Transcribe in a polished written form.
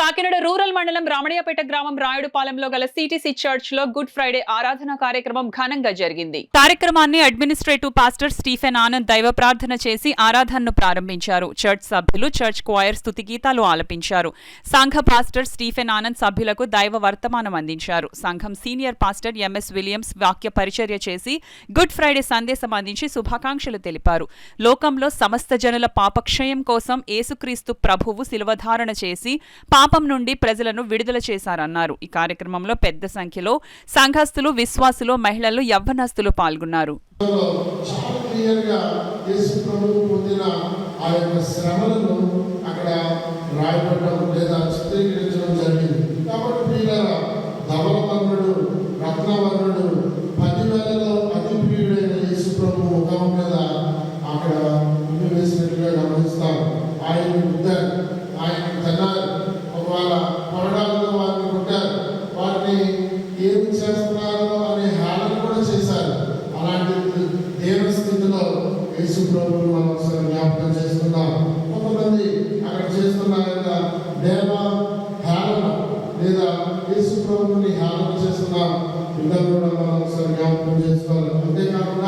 Kakinada rural మండలం రామణియాపేట గ్రామం రాయుడుపాలెంలో గల సిటిసి చర్చ్ లో గుడ్ ఫ్రైడే ఆరాధన కార్యక్రమం ఘనంగా జరిగింది. కార్యక్రమాన్ని అడ్మినిస్ట్రేటివ్ పాస్టర్ స్టీఫెన్ ఆనంద్ దైవ ప్రార్థన చేసి ఆరాధనను ప్రారంభించారు. చర్చ్ సభ్యులు చర్చ్ క్వైర్ స్తుతి గీతాలు ఆలపించారు. సంఘ పాస్టర్ స్టీఫెన్ ఆనంద్ సభ్యులకు దైవ వర్తమానం అందించారు. సంఘం సీనియర్ పాస్టర్ ఎంఎస్ విలియమ్స్ వాక్య పరిచర్య చేసి గుడ్ ఫ్రైడే సందేశం అందించి శుభాకాంక్షలు తెలిపారు. లోకంలో సమస్త జనుల పాపక్షయం కోసం యేసుక్రీస్తు ప్రభువు శిలువధారణ చేసి పాపం నుండి ప్రజలను విడుదల చేశారన్నారు. ఈ కార్యక్రమంలో పెద్ద సంఖ్యలో సంఘస్థులు, విశ్వాసులు, మహిళలు, యవ్వనస్తులు పాల్గొన్నారు. ఏమి చేస్తున్నారో అనే హేళన కూడా చేశారు. అలాంటి దేవుని స్థితిలో యేసు ప్రభువును మనం ఒకసారి జ్ఞాపకం చేసుకుందాం. కొంతమంది అక్కడ చేస్తున్న దేవ హేళన లేదా యేసు ప్రభువుని హేళన చేస్తున్న విధంగా కూడా మనం ఒకసారి జ్ఞాపకం చేసుకోవాలి. అంతేకాకుండా